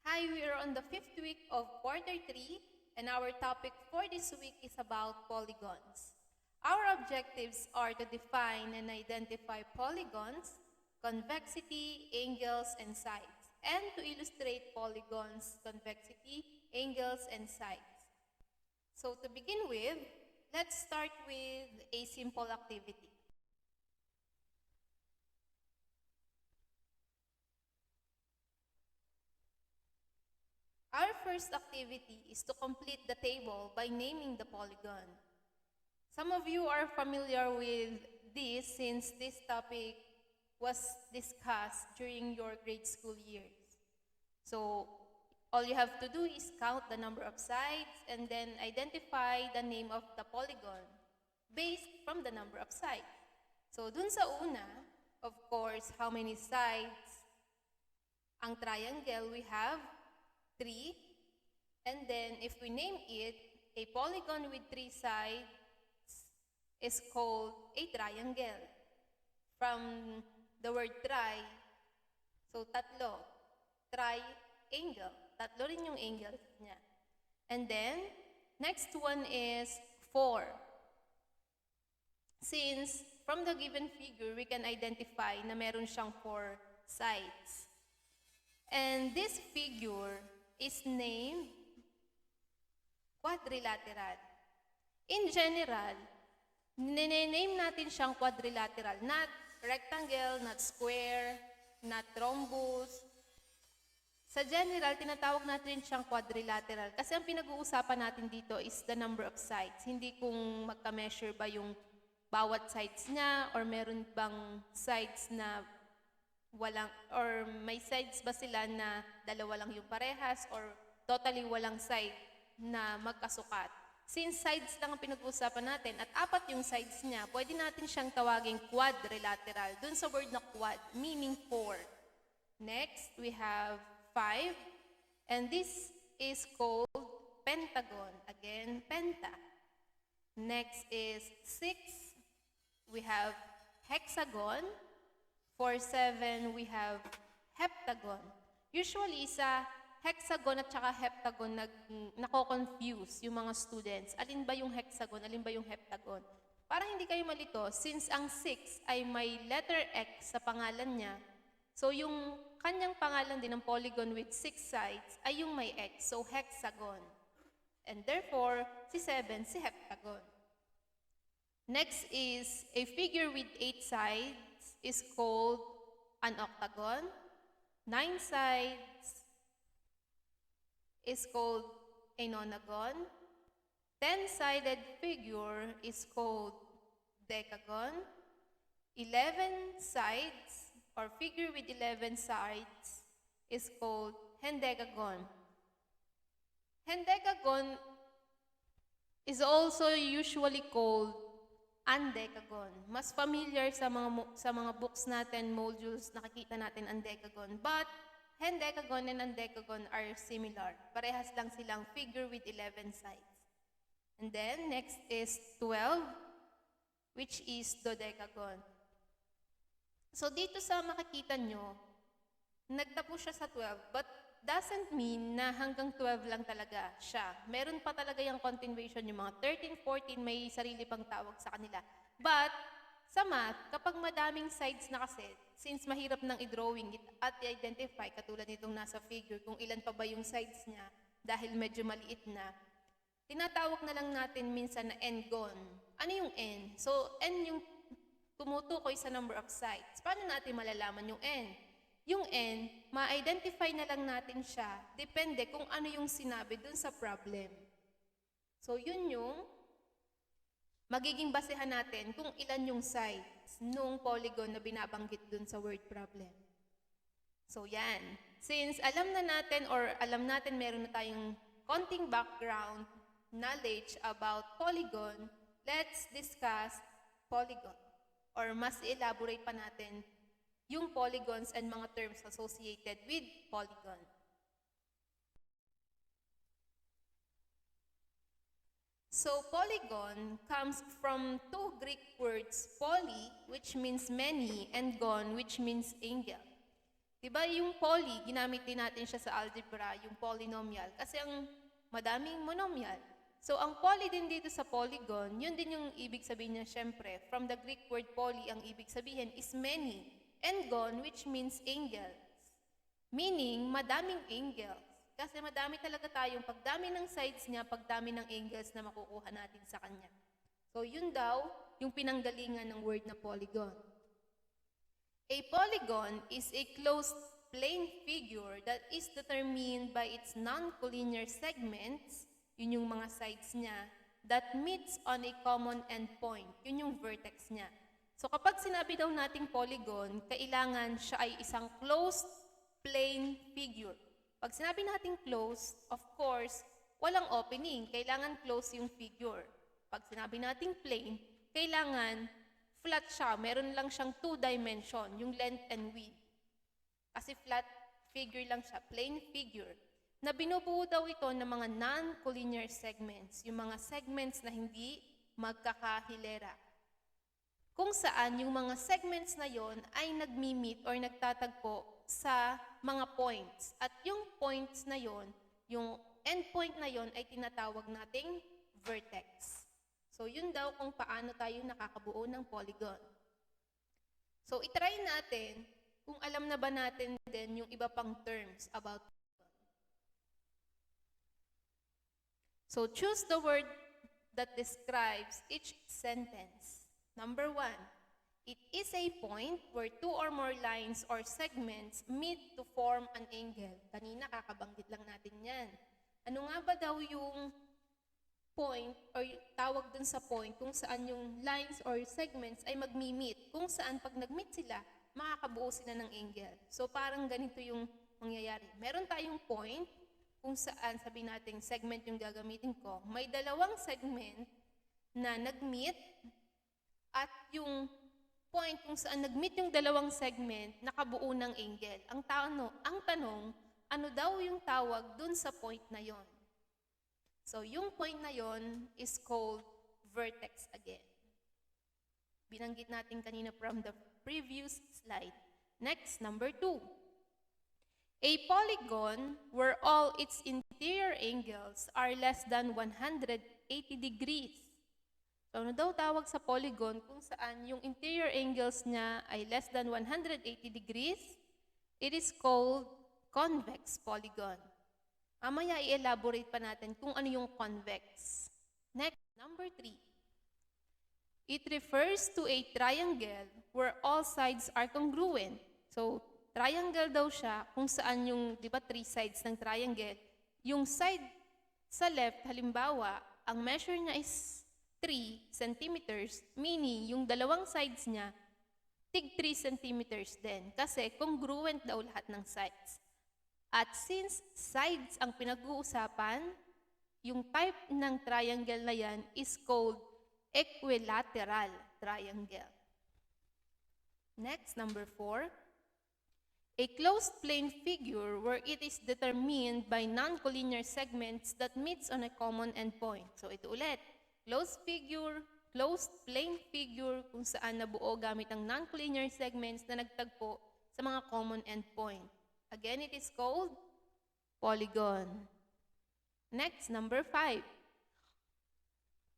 Hi, we are on the 5th week of quarter 3, and our topic for this week is about polygons. Our objectives are to define and identify polygons, convexity, angles, and sides, and to illustrate polygons, convexity, angles, and sides. So to begin with, let's start with a simple activity. Our first activity is to complete the table by naming the polygon. Some of you are familiar with this since this topic was discussed during your grade school years. So all you have to do is count the number of sides and then identify the name of the polygon based from the number of sides. So dun sa una, of course, how many sides ang triangle we have? 3, and then if we name it, a polygon with 3 sides is called a triangle. From the word tri, so tatlo, triangle. Tatlo rin yung angles niya. And then, next one is 4. Since from the given figure, we can identify na meron siyang 4 sides. And this figure is named quadrilateral. In general, name natin siyang quadrilateral, not rectangle, not square, not rhombus. Sa general, tinatawag natin siyang quadrilateral kasi ang pinag-uusapan natin dito is the number of sides. Hindi kung magka-measure ba yung bawat sides niya or meron bang sides na walang, or may sides ba sila na dalawa lang yung parehas or totally walang side na magkasukat. Since sides lang ang pinag-uusapan natin at 4 yung sides niya, pwede natin siyang tawaging quadrilateral. Dun sa word na quad, meaning 4. Next, we have 5. And this is called pentagon. Again, penta. Next is 6. We have hexagon. For 7, we have heptagon. Usually, sa hexagon at saka heptagon, nako-confuse yung mga students. Alin ba yung hexagon, alin ba yung heptagon? Para hindi kayo malito, since ang 6 ay may letter X sa pangalan niya, so yung kanyang pangalan din ng polygon with 6 sides ay yung may X, so hexagon. And therefore, si 7, si heptagon. Next is a figure with 8 sides is called an octagon. 9 sides is called a nonagon. 10-sided figure is called decagon. 11 sides or figure with 11 sides is called hendecagon. Hendecagon is also usually called undecagon. Mas familiar sa mga books natin, modules, nakikita natin ang decagon. But hendecagon and undecagon are similar. Parehas lang silang figure with 11 sides. And then, next is 12, which is dodecagon. So, dito sa makikita nyo, nagtapos siya sa 12, but doesn't mean na hanggang 12 lang talaga siya. Meron pa talaga yung continuation, yung mga 13, 14, may sarili pang tawag sa kanila. But, sa math, kapag madaming sides na kasi, since mahirap nang i-drawing it at i-identify, katulad nitong nasa figure, kung ilan pa ba yung sides niya, dahil medyo maliit na, tinatawag na lang natin minsan na n-gon. Ano yung n? So, n yung tumutukoy sa number of sides. Paano natin malalaman yung n? Yung n, ma-identify na lang natin siya, depende kung ano yung sinabi dun sa problem. So, yun yung magiging basehan natin kung ilan yung sides nung polygon na binabanggit dun sa word problem. So, yan. Since alam na natin or alam natin meron na tayong konting background knowledge about polygon, let's discuss polygon. Or mas elaborate pa natin yung polygons and mga terms associated with polygon. So, polygon comes from 2 Greek words, poly, which means many, and gon, which means angle. Diba yung poly, ginamit din natin siya sa algebra, yung polynomial, kasi ang madaming monomial. So, ang poly din dito sa polygon, yun din yung ibig sabihin niya, syempre. From the Greek word poly, ang ibig sabihin is many. And gon, which means angles. Meaning, madaming angles. Kasi madami talaga tayong pagdami ng sides niya, pagdami ng angles na makukuha natin sa kanya. So, yun daw yung pinanggalingan ng word na polygon. A polygon is a closed plane figure that is determined by its non-collinear segments, yun yung mga sides niya, that meets on a common endpoint, yun yung vertex niya. So kapag sinabi daw nating polygon, kailangan siya ay isang closed plane figure. Pag sinabi nating closed, of course, walang opening, kailangan close yung figure. Pag sinabi nating plane, kailangan flat siya, meron lang siyang 2 dimension, yung length and width. Kasi flat figure lang siya, plain figure. Na binubuo daw ito ng mga non-collinear segments, yung mga segments na hindi magkakahilera. Kung saan yung mga segments na yon ay nagmi-meet or nagtatagpo sa mga points. At yung points na yon, yung endpoint na yon ay tinatawag nating vertex. So, yun daw kung paano tayo nakakabuo ng polygon. So, itry natin kung alam na ba natin din yung iba pang terms about polygon. So, choose the word that describes each sentence. Number 1, it is a point where 2 or more lines or segments meet to form an angle. Kanina, kakabanggit lang natin yan. Ano nga ba daw yung point or tawag dun sa point kung saan yung lines or segments ay magmi-meet. Kung saan pag nag-meet sila, makakabuo sila ng angle. So parang ganito yung mangyayari. Meron tayong point kung saan sabihin natin segment yung gagamitin ko. May dalawang segment na nag-meet at yung point kung saan nag-meet yung dalawang segment, nakabuo ng angle. Ang tanong, ano daw yung tawag dun sa point na yon? So, yung point na yon is called vertex again. Binanggit natin kanina from the previous slide. Next, number 2. A polygon where all its interior angles are less than 180 degrees. So, ano daw tawag sa polygon kung saan yung interior angles niya ay less than 180 degrees? It is called convex polygon. Mamaya i-elaborate pa natin kung ano yung convex. Next, number 3. It refers to a triangle where all sides are congruent. So, triangle daw siya kung saan yung, di ba, 3 sides ng triangle. Yung side sa left, halimbawa, ang measure niya is 3 centimeters, meaning yung dalawang sides niya, tig 3 centimeters din. Kasi congruent daw lahat ng sides. At since sides ang pinag-uusapan, yung type ng triangle na yan is called equilateral triangle. Next, number 4. A closed plane figure where it is determined by non-collinear segments that meets on a common endpoint. So ito ulit, closed plane figure kung saan nabuo gamit ang non-collinear segments na nagtagpo sa mga common endpoint. Again, it is called polygon. Next, number 5.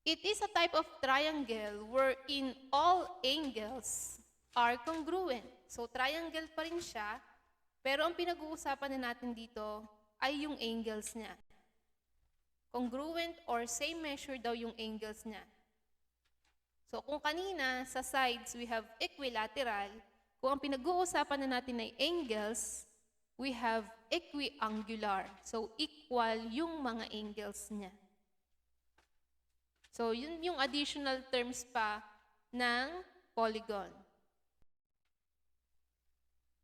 It is a type of triangle wherein all angles are congruent. So, triangle pa rin siya, pero ang pinag-uusapan na natin dito ay yung angles niya. Congruent or same measure daw yung angles niya. So, kung kanina sa sides we have equilateral, kung ang pinag-uusapan na natin ay angles, we have equiangular. So, equal yung mga angles niya. So, yun yung additional terms pa ng polygon.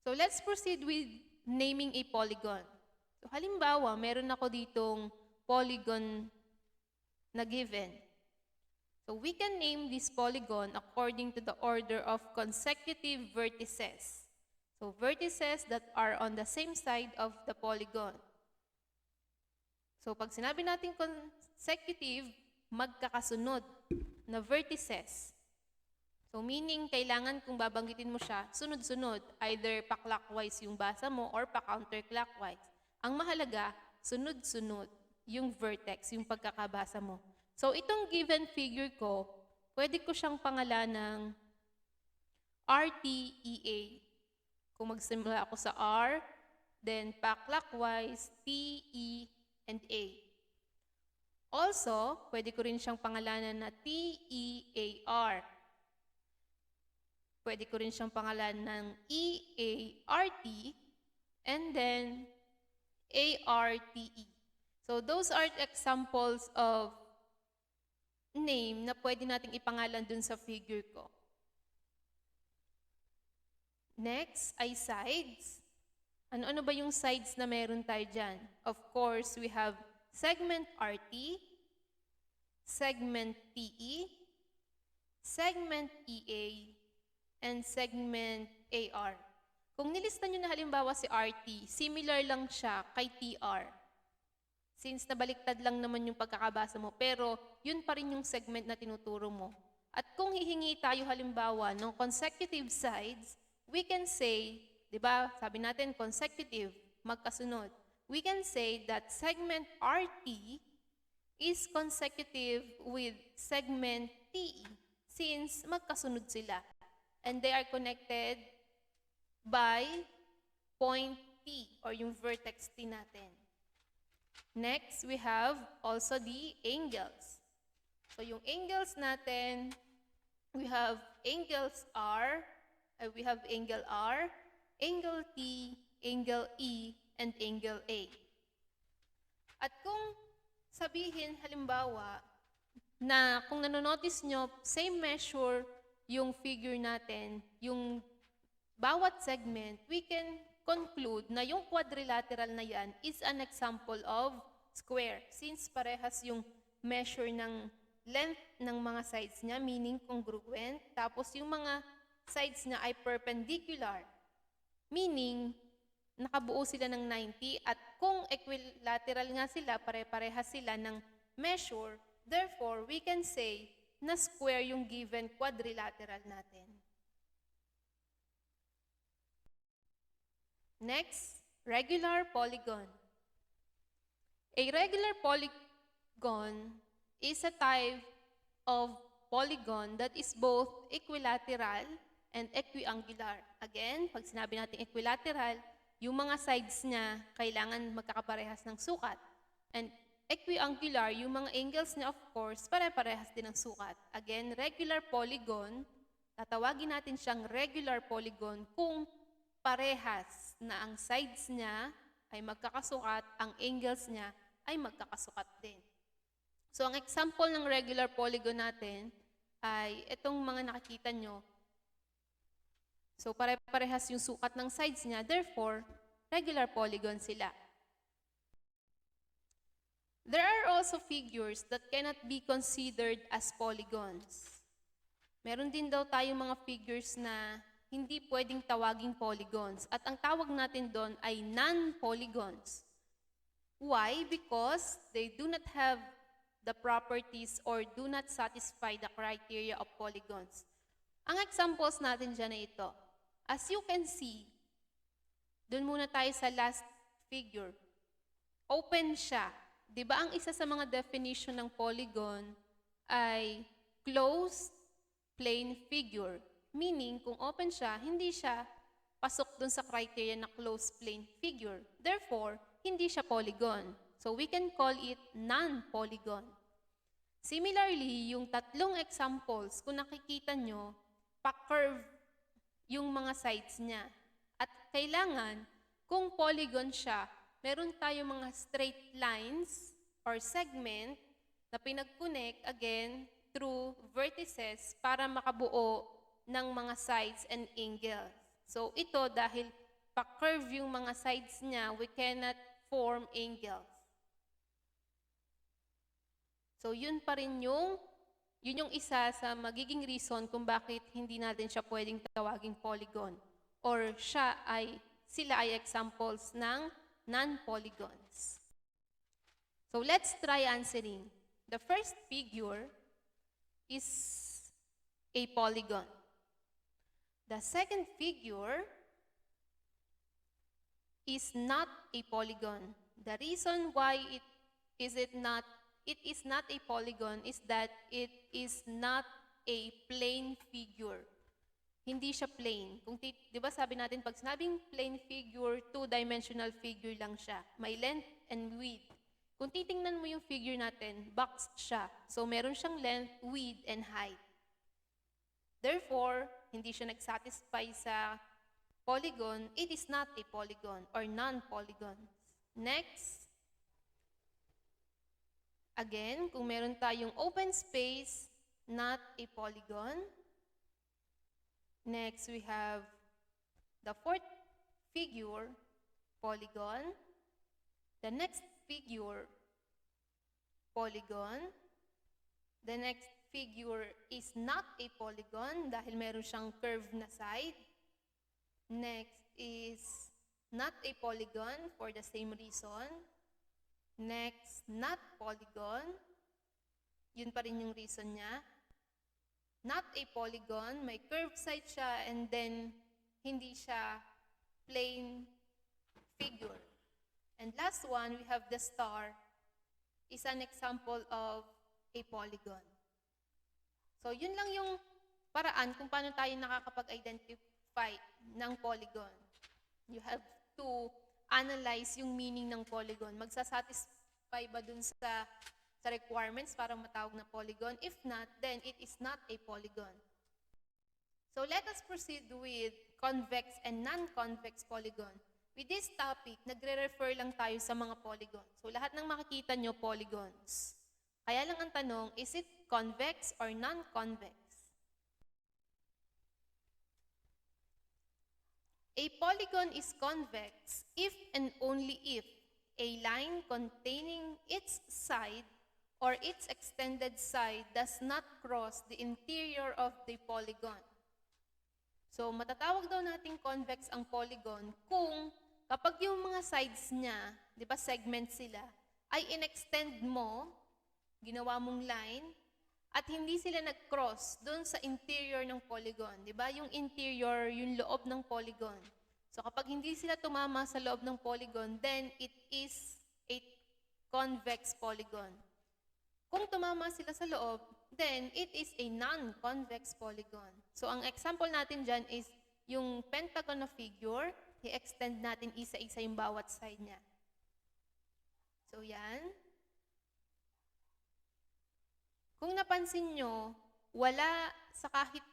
So, let's proceed with naming a polygon. So, halimbawa, meron ako ditong polygon na given. So, we can name this polygon according to the order of consecutive vertices. So, vertices that are on the same side of the polygon. So, pag sinabi natin consecutive, magkakasunod na vertices. So meaning, kailangan kung babanggitin mo siya, sunod-sunod. Either pa-clockwise yung basa mo or pa-counterclockwise. Ang mahalaga, sunod-sunod yung vertex, yung pagkakabasa mo. So itong given figure ko, pwede ko siyang pangalan ng RTEA. Kung magsimula ako sa R, then pa-clockwise, T, E, and A. Also, pwede ko rin siyang pangalanan na TEAR. Pwede ko rin siyang pangalan ng EART, and then ARTE. So those are examples of name na pwede nating ipangalan dun sa figure ko. Next ay sides. Ano-ano ba yung sides na meron tayo dyan? Of course, we have segment RT, segment TE, segment EA, and segment AR. Kung nilista nyo na halimbawa si RT, similar lang siya kay TR. Since nabaliktad lang naman yung pagkakabasa mo, pero yun pa rin yung segment na tinuturo mo. At kung hihingi tayo halimbawa ng consecutive sides, we can say, di ba, sabi natin consecutive, magkasunod. We can say that segment RT is consecutive with segment TE since magkasunod sila. And they are connected by point T or yung vertex T natin. Next, we have also the angles. So yung angles natin, we have angles R, we have angle R, angle T, angle E, and angle A. At kung sabihin halimbawa na kung nanonotice nyo, same measure yung figure natin, yung bawat segment, we can conclude na yung quadrilateral na yan is an example of square. Since parehas yung measure ng length ng mga sides niya, meaning congruent, tapos yung mga sides niya ay perpendicular, meaning nakabuo sila ng 90, at kung equilateral nga sila, pare-parehas sila ng measure, therefore, we can say na square yung given quadrilateral natin. Next, regular polygon. A regular polygon is a type of polygon that is both equilateral and equiangular. Again, pag sinabi natin equilateral, yung mga sides niya kailangan magkakaparehas ng sukat. And equiangular, yung mga angles niya of course, pare-parehas din ng sukat. Again, regular polygon, tatawagin natin siyang regular polygon kung parehas na ang sides niya ay magkakasukat, ang angles niya ay magkakasukat din. So, ang example ng regular polygon natin ay itong mga nakikita nyo. So, pare-parehas yung sukat ng sides niya, therefore, regular polygon sila. There are also figures that cannot be considered as polygons. Meron din daw tayong mga figures na hindi pwedeng tawaging polygons. At ang tawag natin doon ay non-polygons. Why? Because they do not have the properties or do not satisfy the criteria of polygons. Ang examples natin dyan na ito. As you can see, doon muna tayo sa last figure. Open siya. Diba ang isa sa mga definition ng polygon ay closed plane figure. Meaning, kung open siya, hindi siya pasok dun sa criteria na closed plane figure. Therefore, hindi siya polygon. So, we can call it non-polygon. Similarly, yung tatlong examples, kung nakikita nyo, pa-curve yung mga sides niya. At kailangan, kung polygon siya, meron tayong mga straight lines or segment na pinag-connect again through vertices para makabuo ng mga sides and angles. So ito dahil pa-curve yung mga sides niya, we cannot form angles. So yun pa rin yun yung isa sa magiging reason kung bakit hindi natin siya pwedeng tawaging polygon. Or sila ay examples ng non-polygons. So let's try answering. The first figure is a polygon. The second figure is not a polygon. The reason why it is not a polygon is that it is not a plane figure. Hindi siya plane. Kung di ba sabi natin pag sinabing plane figure, two-dimensional figure lang siya. May length and width. Kung titingnan mo yung figure natin, box siya. So meron siyang length, width, and height. Therefore, hindi siya nag-satisfy sa polygon. It is not a polygon or non-polygon. Next. Again, kung meron tayong open space, not a polygon. Next, we have the fourth figure, polygon. The next figure, polygon. The next figure is not a polygon dahil meron siyang curved na side. Next is not a polygon for the same reason. Next, not polygon. Yun pa rin yung reason niya. Not a polygon, may curved side siya, and then hindi siya plain figure. And last one, we have the star, is an example of a polygon. So yun lang yung paraan kung paano tayo nakakapag-identify ng polygon. You have to analyze yung meaning ng polygon. Magsasatisfy ba dun sa requirements para matawag na polygon? If not, then it is not a polygon. So let us proceed with convex and non-convex polygon. With this topic, nagre-refer lang tayo sa mga polygon. So lahat ng makikita nyo, polygons. Kaya lang ang tanong, is it convex or non-convex? A polygon is convex if and only if a line containing its side or its extended side does not cross the interior of the polygon. So, matatawag daw nating convex ang polygon kung kapag yung mga sides niya, di ba segment sila, ay in-extend mo, ginawa mong line, at hindi sila nag-cross doon sa interior ng polygon. Di ba? Yung interior, yung loob ng polygon. So, kapag hindi sila tumama sa loob ng polygon, then it is a convex polygon. Kung tumama sila sa loob, then it is a non-convex polygon. So, ang example natin dyan is yung pentagon na figure, i-extend natin isa-isa yung bawat side niya. So, yan. Kung napansin nyo, wala sa kahit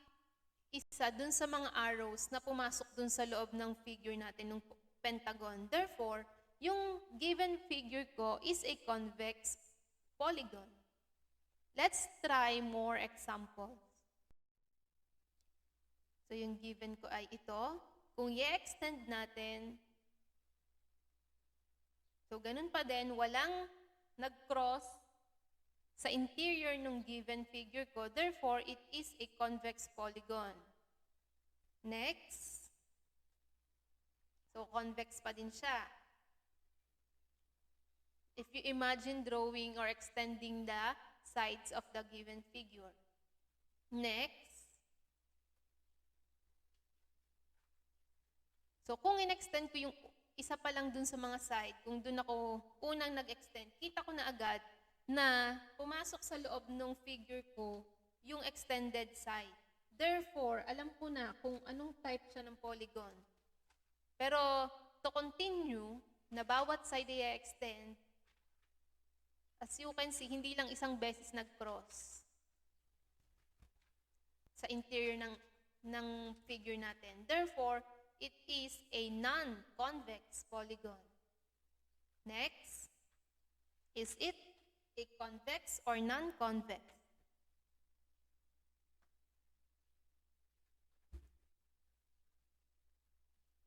isa dun sa mga arrows na pumasok dun sa loob ng figure natin, ng pentagon. Therefore, yung given figure ko is a convex polygon. Let's try more examples. So, yung given ko ay ito. Kung i-extend natin, so, ganun pa din, walang nag-cross sa interior ng given figure ko. Therefore, it is a convex polygon. Next. So, convex pa din siya. If you imagine drawing or extending the sides of the given figure. Next. So, kung in-extend ko yung isa pa lang dun sa mga side, kung dun ako unang nag-extend, kita ko na agad na pumasok sa loob ng figure ko yung extended side. Therefore, alam ko na kung anong type siya ng polygon. Pero, to continue, na bawat side ay extend, as you can see, hindi lang isang beses nag-cross sa interior ng figure natin. Therefore, it is a non-convex polygon. Next, is it a convex or non-convex?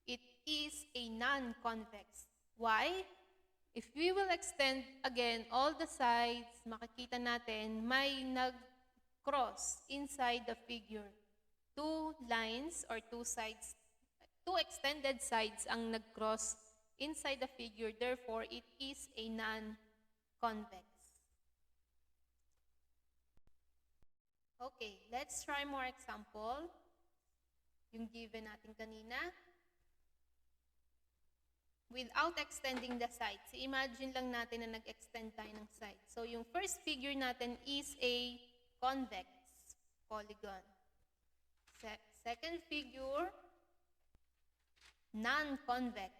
It is a non-convex. Why? If we will extend again all the sides, makikita natin may nag-cross inside the figure. Two lines or two sides, two extended sides ang nag-cross inside the figure. Therefore, it is a non-convex. Okay, let's try more example. yung given natin kanina, without extending the sides. Imagine lang natin na nag-extend tayo ng sides. So, yung first figure natin is a convex polygon. Second figure, non-convex.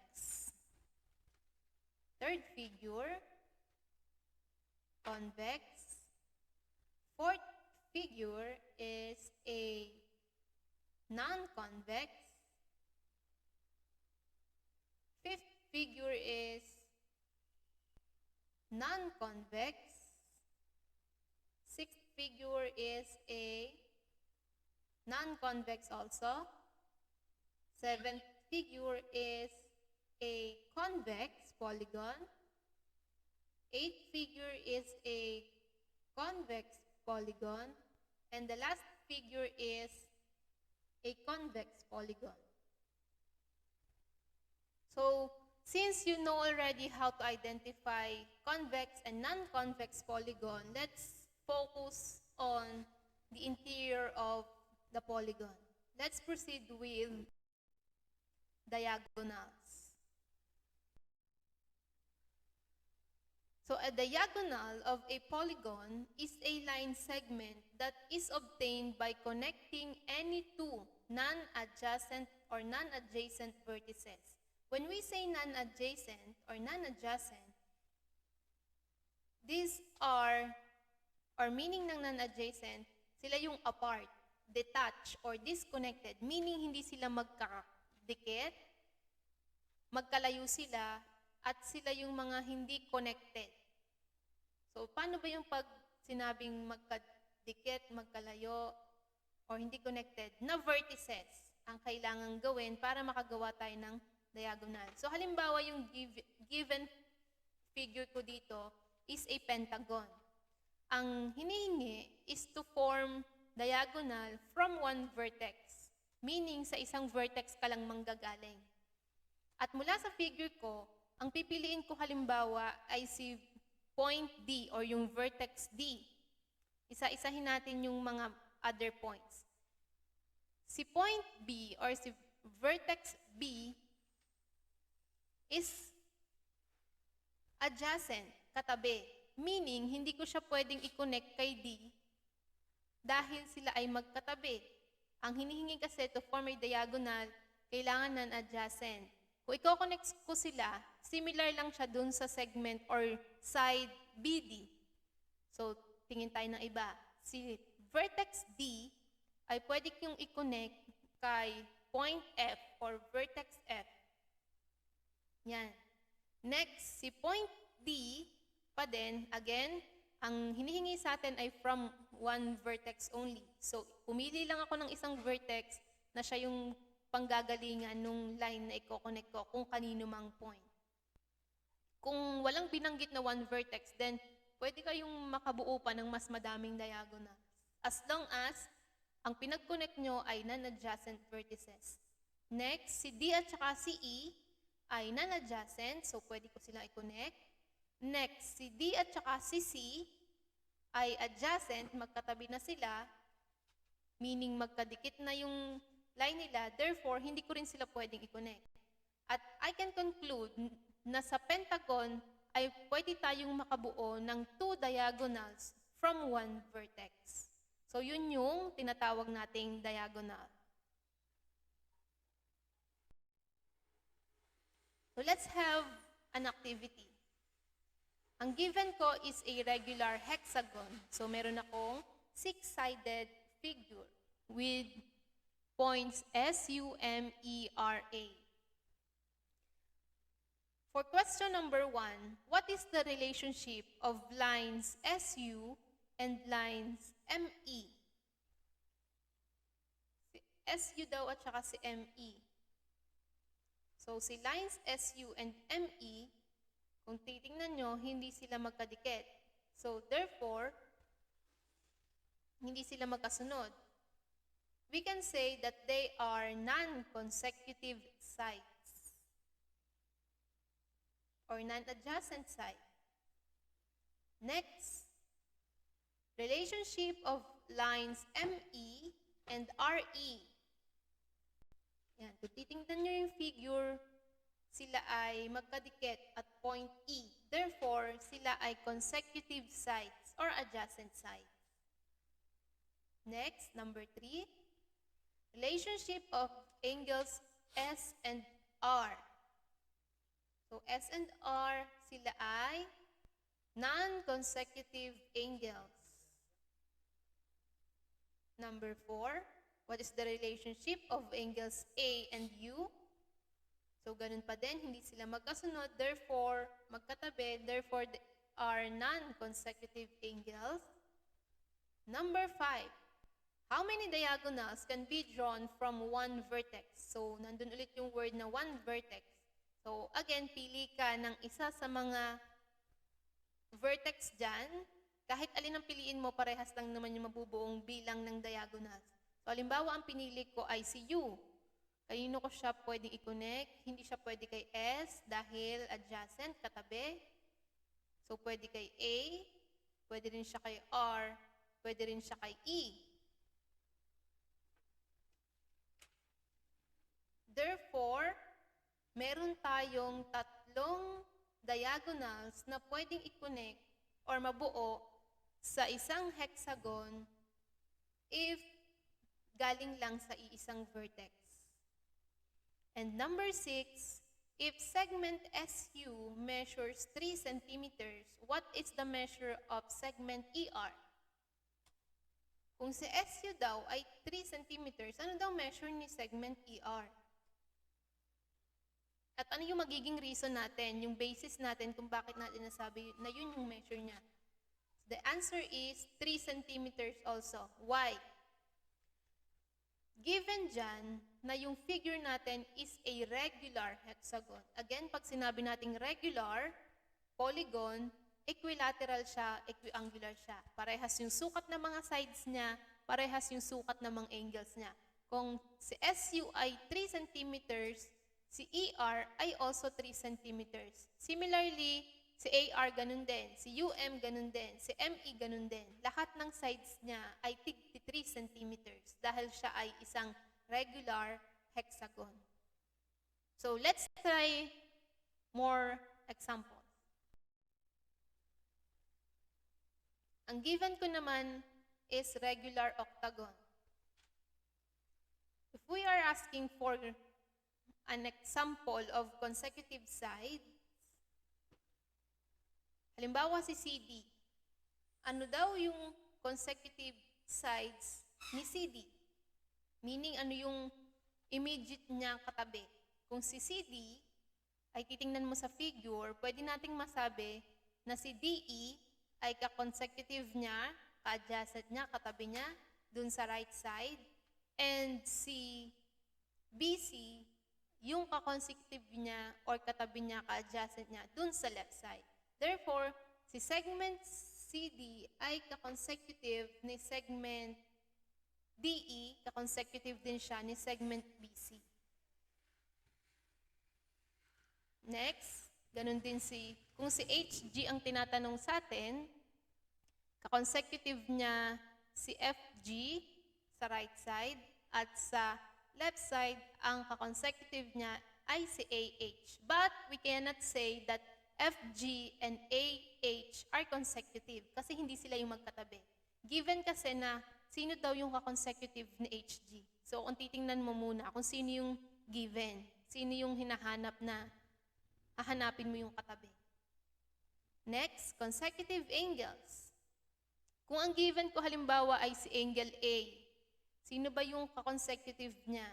Third figure, convex. Fourth figure is a non-convex. Fifth figure is non-convex. Sixth figure is a non-convex also. Seventh figure is a convex polygon. Eighth figure is a convex polygon. And the last figure is a convex polygon. So, since you know already how to identify convex and non-convex polygon, let's focus on the interior of the polygon. Let's proceed with diagonals. So, a diagonal of a polygon is a line segment that is obtained by connecting any two non-adjacent or non-adjacent vertices. When we say non-adjacent or non-adjacent, these are, or meaning ng non-adjacent, sila yung apart, detached, or disconnected, meaning hindi sila magkadikit, magkalayo sila, at sila yung mga hindi connected. So, paano ba yung pag sinabing magkadikit, magkalayo, or hindi connected? Na vertices ang kailangang gawin para makagawa tayo ng diagonal. So, halimbawa, yung given figure ko dito is a pentagon. Ang hinihingi is to form diagonal from one vertex. Meaning, sa isang vertex ka lang manggagaling. At mula sa figure ko, ang pipiliin ko halimbawa ay si point D or yung vertex D. Isa-isahin natin yung mga other points. Si point B or si vertex B is adjacent, katabi. Meaning, hindi ko siya pwedeng i-connect kay D dahil sila ay magkatabi. Ang hinihingi kasi to form a diagonal, kailangan non-adjacent. Kung i-connect ko sila, similar lang siya dun sa segment or side BD. So, tingin tayo ng iba. Si vertex D ay pwede kong i-connect kay point F or vertex F. Yan. Next, si point D pa din, again, ang hinihingi sa atin ay from one vertex only. So, pumili lang ako ng isang vertex na siya yung panggagalingan nung line na i-connect ko kung kanino mang point. Kung walang binanggit na one vertex, then pwede kayong makabuo pa ng mas madaming diagonal. As long as ang pinag-connect nyo ay non-adjacent vertices. Next, si D at saka si E ay non-adjacent, so pwede ko silang i-connect. Next, si D at saka si C ay adjacent, magkatabi na sila, meaning magkadikit na yung line nila, therefore, hindi ko rin sila pwedeng i-connect. At I can conclude na sa pentagon ay pwede tayong makabuo ng two diagonals from one vertex. So, yun yung tinatawag nating diagonal. So, let's have an activity. Ang given ko is a regular hexagon. So, meron akong six-sided figure with points S, U, M, E, R, A. For question number 1, what is the relationship of lines SU and lines ME? Si SU daw at saka si ME. So, si lines SU and ME, kung titingnan nyo, hindi sila magkadikit. So, therefore, hindi sila magkasunod. We can say that they are non-consecutive sides or non-adjacent sides. Next, relationship of lines ME and RE. Yan. Kung titingnan nyo yung figure, sila ay magkadikit at point E. Therefore, sila ay consecutive sides or adjacent sides. Next, number 3, relationship of angles S and R. So, S and R, sila ay non-consecutive angles. Number 4, what is the relationship of angles A and U? So, ganun pa din, hindi sila magkasunod, therefore, magkatabi, therefore, they are non-consecutive angles. Number 5, how many diagonals can be drawn from one vertex? So, nandun ulit yung word na one vertex. So, again, pili ka ng isa sa mga vertex dyan. Kahit alin ang piliin mo, parehas lang naman yung mabubuong bilang ng diagonals. So, halimbawa, ang pinili ko ay si U. Kanino ko siya pwedeng i-connect? Hindi siya pwede kay S dahil adjacent, katabi. So, pwede kay A, pwede rin siya kay R, pwede rin siya kay E. Therefore, meron tayong tatlong diagonals na pwedeng i-connect or mabuo sa isang hexagon if galing lang sa iisang vertex. And number 6, if segment SU measures 3 centimeters, what is the measure of segment ER? Kung si SU daw ay 3 centimeters, ano daw measure ni segment ER? At ano yung magiging reason natin, yung basis natin kung bakit natin nasabi na yun yung measure niya? The answer is 3 centimeters also. Why? Given dyan na yung figure natin is a regular hexagon. Again, pag sinabi nating regular, polygon, equilateral siya, equiangular siya. Parehas yung sukat ng mga sides niya, parehas yung sukat ng mga angles niya. Kung si SU ay 3 centimeters, si ER ay also 3 centimeters. Similarly, si AR ganun din, si UM ganun din, si ME ganun din. Lahat ng sides niya ay 3 centimeters dahil siya ay isang regular hexagon. So, let's try more examples. Ang given ko naman is regular octagon. If we are asking for an example of consecutive sides, halimbawa si CD, ano daw yung consecutive sides ni CD? Meaning, ano yung immediate niya katabi? Kung si CD ay titingnan mo sa figure, pwede nating masabi na si DE ay ka-consecutive niya, ka-adjacent niya, katabi niya, dun sa right side. And si BC, yung ka-consecutive niya or katabi niya, ka-adjacent niya, dun sa left side. Therefore, si segment CD ay ka-consecutive ni segment DE, ka-consecutive din siya ni segment BC. Next, ganun din kung si HG ang tinatanong sa atin, ka-consecutive niya si FG sa right side at sa left side, ang ka-consecutive niya ay si AH. But we cannot say that FG and AH are consecutive kasi hindi sila yung magkatabi. Given kasi na sino daw yung ka-consecutive ni HG. So, kung titingnan mo muna kung sino yung given, sino yung hinahanap na hahanapin mo yung katabi. Next, consecutive angles. Kung ang given ko halimbawa ay si angle A, sino ba yung ka-consecutive niya?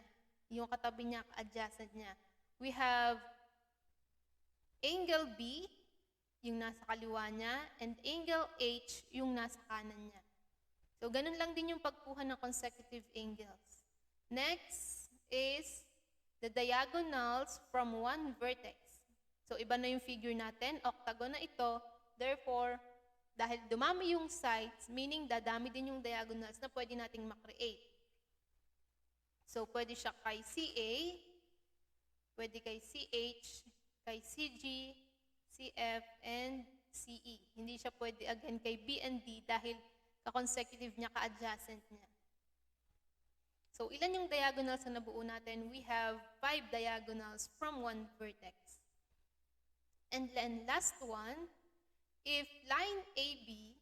Yung katabi niya, ka-adjacent niya. We have angle B, yung nasa kaliwa niya, and angle H, yung nasa kanan niya. So, ganun lang din yung pagkuha ng consecutive angles. Next is the diagonals from one vertex. So, iba na yung figure natin, octagon na ito. Therefore, dahil dumami yung sides, meaning dadami din yung diagonals na pwede nating makreate. So, pwede siya kay CA, pwede kay CH, kay CG, CF, and CE. Hindi siya pwede again kay B and D dahil ka-consecutive niya, ka-adjacent niya. So, ilan yung diagonals na nabuo natin? We have 5 diagonals from one vertex. And then last one, if line AB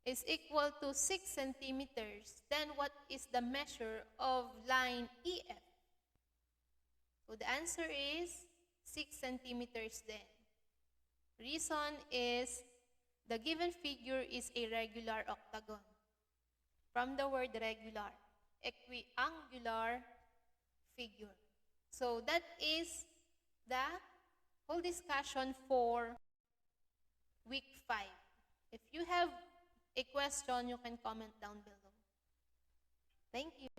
is equal to 6 centimeters, then what is the measure of line EF? So the answer is 6 centimeters then. Reason is the given figure is a regular octagon. From the word regular, equiangular figure. So that is the whole discussion for week 5. If you have a question, you can comment down below. Thank you.